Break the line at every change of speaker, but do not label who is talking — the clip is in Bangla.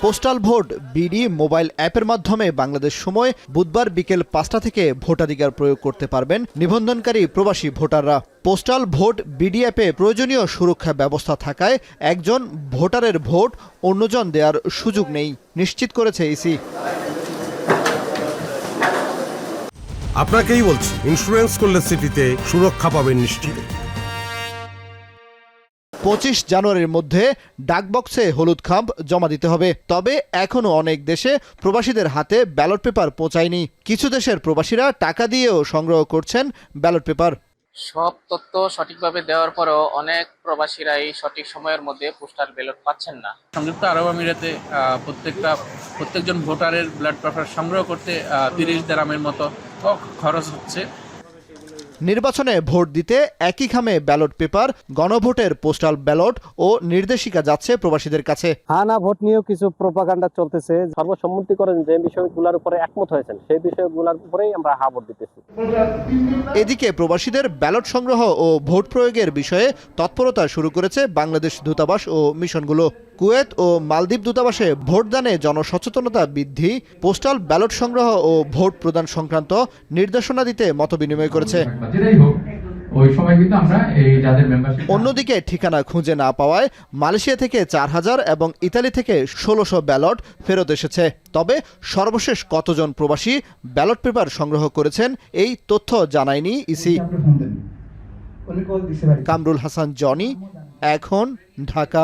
পোস্টাল ভোট বিডি মোবাইল অ্যাপের মাধ্যমে বাংলাদেশ সময় বুধবার বিকেল ৫টা থেকে ভোটাধিকার প্রয়োগ করতে পারবেন নিবন্ধনকারী প্রবাসী ভোটাররা। পোস্টাল ভোট বিডি অ্যাপে প্রয়োজনীয় সুরক্ষা ব্যবস্থা থাকায় একজন ভোটারের ভোট অন্যজন দেওয়ার সুযোগ নেই, নিশ্চিত করেছে ইসি।
আপনাকেই বলছি, ইন্স্যুরেন্স করলে সিটিতে সুরক্ষা পাবেন নিশ্চিত।
২৫ জানুয়ারির মধ্যে ডাকবক্সে হলুদ খাম জমা দিতে হবে। তবে এখনও অনেক দেশে প্রবাসীদের হাতে ব্যালট পেপার পৌঁছায়নি। কিছু দেশের প্রবাসীরা টাকা দিয়েও সংগ্রহ করছেন ব্যালট পেপার।
সব তথ্য সঠিকভাবে দেওয়ার পরেও অনেক প্রবাসীরা এই সঠিক সময়ের মধ্যে পোস্টাল ব্যালট পাচ্ছেন না।
সংযুক্ত আরব আমিরাতে প্রত্যেকজন ভোটারের ব্যালট পেপার সংগ্রহ করতে 30 দিরহামের মতো খরচ হচ্ছে।
নির্বাচনে ভোট দিতে একই খামে ব্যালট পেপার, গণভোটের পোস্টাল ব্যালট ও নির্দেশিকা যাচ্ছে প্রবাসীদের কাছে।
হ্যাঁ না ভোট নিয়েও কিছু প্রোপাগান্ডা চলতেছে। সর্বসম্মতি করেন যে বিষয়গুলোর উপরে একমত হয়েছেন সেই বিষয়গুলোর উপরেই আমরা হ্যাঁ ভোট দিতেছি।
এদিকে প্রবাসীদের ব্যালট সংগ্রহ ও ভোট প্রয়োগের বিষয়ে তৎপরতা শুরু করেছে বাংলাদেশ দূতাবাস ও মিশনগুলো। কুয়েত ও মালদ্বীপ দূতাবাসে ভোটদানে জনসচেতনতা বৃদ্ধি, পোস্টাল ব্যালট সংগ্রহ ও ভোট প্রদান সংক্রান্ত নির্দেশনা দিতে মতবিনিময় করেছে। অন্যদিকে ঠিকানা খুঁজে না পাওয়ায় মালয়েশিয়া থেকে ৪,০০০ এবং ইতালি থেকে ১৬০০ ব্যালট ফেরত এসেছে। তবে সর্বশেষ কতজন প্রবাসী ব্যালট পেপার সংগ্রহ করেছেন এই তথ্য জানায়নি ইসি। কামরুল হাসান জনি, এখন, ঢাকা।